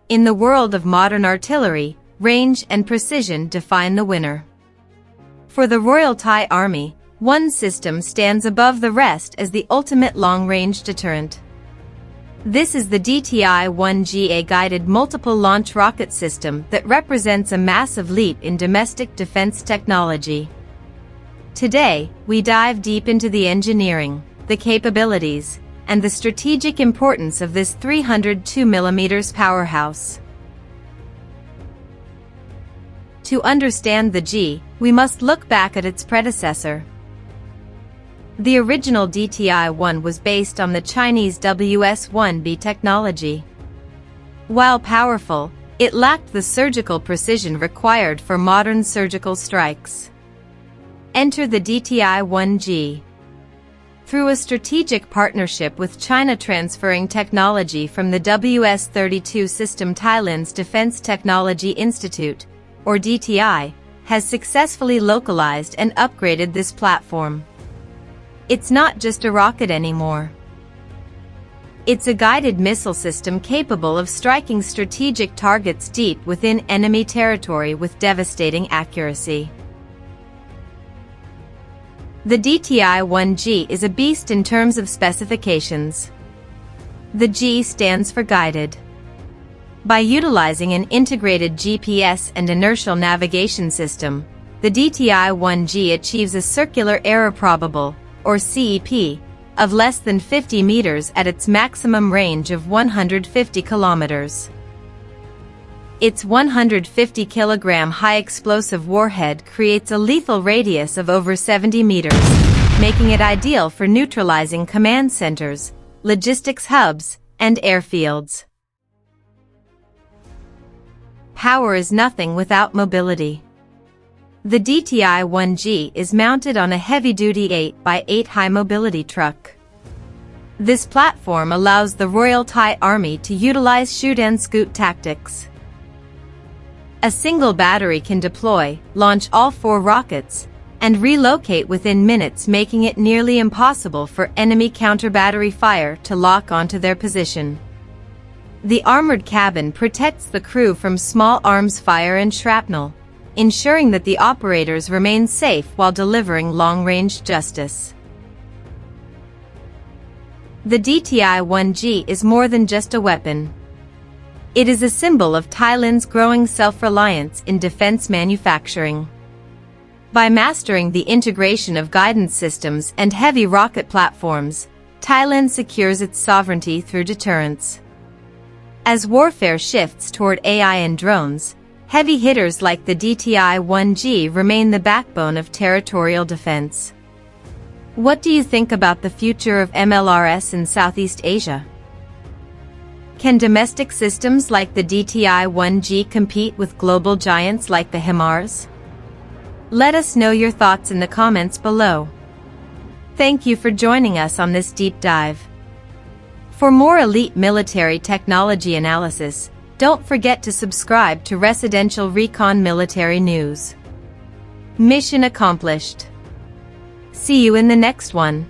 In the world of modern artillery, range and precision define the winner. For the Royal Thai Army, one system stands above the rest as the ultimate long-range deterrent. This is the DTI-1G, a guided multiple-launch rocket system that represents a massive leap in domestic defense technology. Today, we dive deep into the engineering, the capabilities, and the strategic importance of this 302mm powerhouse. To understand the G, we must look back at its predecessor. The original DTI-1 was based on the Chinese WS-1B technology. While powerful, it lacked the surgical precision required for modern surgical strikes. Enter the DTI-1G. Through a strategic partnership with China transferring technology from the WS-32 system, Thailand's Defense Technology Institute, or DTI, has successfully localized and upgraded this platform. It's not just a rocket anymore. It's a guided missile system capable of striking strategic targets deep within enemy territory with devastating accuracy. The DTI-1G is a beast in terms of specifications. The G stands for guided. By utilizing an integrated GPS and inertial navigation system, the DTI-1G achieves a circular error probable, or CEP, of less than 50 meters at its maximum range of 150 kilometers. Its 150 kilogram high-explosive warhead creates a lethal radius of over 70 meters, making it ideal for neutralizing command centers, logistics hubs, and airfields. Power is nothing without mobility. The DTI-1G is mounted on a heavy-duty 8x8 high-mobility truck. This platform allows the Royal Thai Army to utilize shoot-and-scoot tactics. A single battery can deploy, launch all 4 rockets, and relocate within minutes, making it nearly impossible for enemy counter-battery fire to lock onto their position. The armored cabin protects the crew from small arms fire and shrapnel, ensuring that the operators remain safe while delivering long-range justice. The DTI-1G is more than just a weapon. It is a symbol of Thailand's growing self-reliance in defense manufacturing. By mastering the integration of guidance systems and heavy rocket platforms, Thailand secures its sovereignty through deterrence. As warfare shifts toward AI and drones, heavy hitters like the DTI-1G remain the backbone of territorial defense. What do you think about the future of MLRS in Southeast Asia? Can domestic systems like the DTI-1G compete with global giants like the HIMARS? Let us know your thoughts in the comments below. Thank you for joining us on this deep dive. For more elite military technology analysis, don't forget to subscribe to Res Recon Military News. Mission accomplished. See you in the next one.